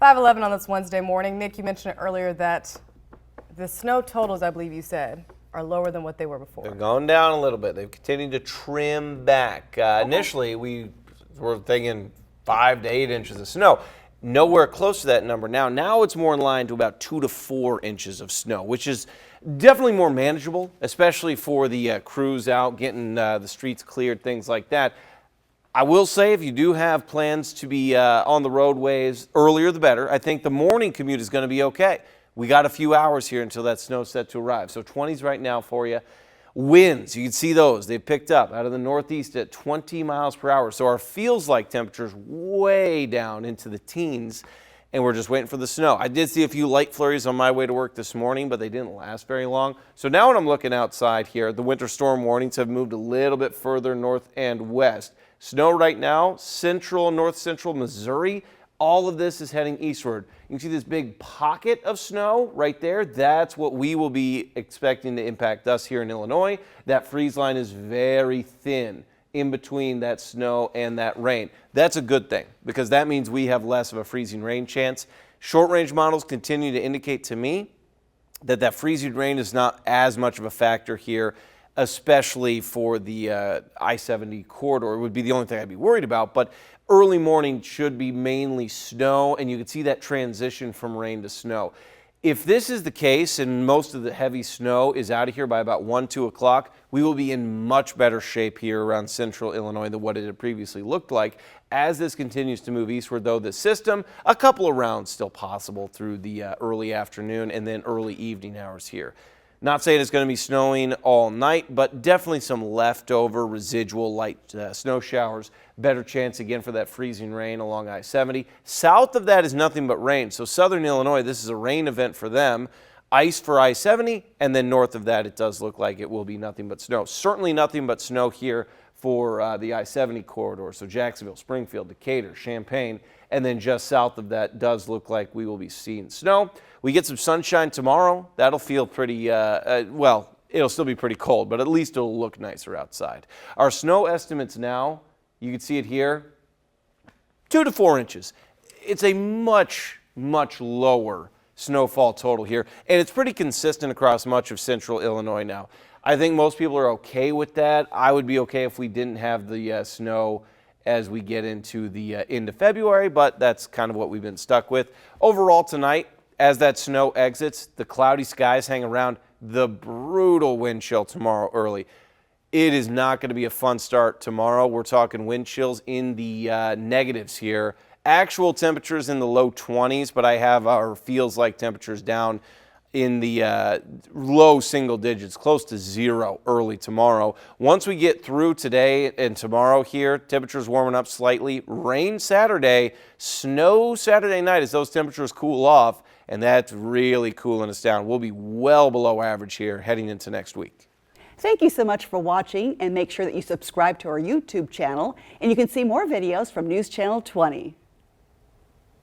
5:11 on this Wednesday morning. Nick, you mentioned it earlier that the snow totals, I believe you said, are lower than what they were before. They're going down a little bit. They've continued to trim back. Initially, we were thinking 5 to 8 inches of snow. Nowhere close to that number now. Now it's more in line to about 2 to 4 inches of snow, which is definitely more manageable, especially for the crews out getting the streets cleared, things like that. I will say, if you do have plans to be on the roadways, earlier the better. I think the morning commute is going to be okay. We got a few hours here until that snow's set to arrive. So 20s right now for you. Winds, you can see those. They've picked up out of the northeast at 20 miles per hour. So our feels like temperatures way down into the teens, and we're just waiting for the snow. I did see a few light flurries on my way to work this morning, but they didn't last very long. So now when I'm looking outside here, the winter storm warnings have moved a little bit further north and west. Snow right now, central, north central Missouri. All of this is heading eastward. You can see this big pocket of snow right there. That's what we will be expecting to impact us here in Illinois. That freeze line is very thin in between that snow and that rain. That's a good thing because that means we have less of a freezing rain chance. Short range models continue to indicate to me that that freezing rain is not as much of a factor here, especially for the I-70 corridor. It would be the only thing I'd be worried about, but early morning should be mainly snow, and you can see that transition from rain to snow. If this is the case and most of the heavy snow is out of here by about 1, 2 o'clock, we will be in much better shape here around central Illinois than what it had previously looked like. As this continues to move eastward, though, the system, a couple of rounds still possible through the early afternoon and then early evening hours here. Not saying it's going to be snowing all night, but definitely some leftover residual light snow showers. Better chance again for that freezing rain along I-70. South of that is nothing but rain. So southern Illinois, this is a rain event for them. Ice for I-70, and then north of that, it does look like it will be nothing but snow. Certainly nothing but snow here for the I-70 corridor. So Jacksonville, Springfield, Decatur, Champaign, and then just south of that does look like we will be seeing snow. We get some sunshine tomorrow. That'll feel pretty, well, it'll still be pretty cold, but at least it'll look nicer outside. Our snow estimates now, you can see it here, 2 to 4 inches. It's a much, much lower snowfall total here, and it's pretty consistent across much of central Illinois now. I think most people are okay with that. I would be okay if we didn't have the snow as we get into the end of February, but that's kind of what we've been stuck with. Overall tonight, as that snow exits, the cloudy skies hang around, the brutal wind chill tomorrow early. It is not going to be a fun start tomorrow. We're talking wind chills in the negatives here. Actual temperatures in the low 20s, but I have our feels like temperatures down in the low single digits, close to 0 early tomorrow. Once we get through today and tomorrow here, temperatures warming up slightly. Rain Saturday, snow Saturday night as those temperatures cool off, and that's really cooling us down. We'll be well below average here heading into next week. Thank you so much for watching, and make sure that you subscribe to our YouTube channel, and you can see more videos from News Channel 20.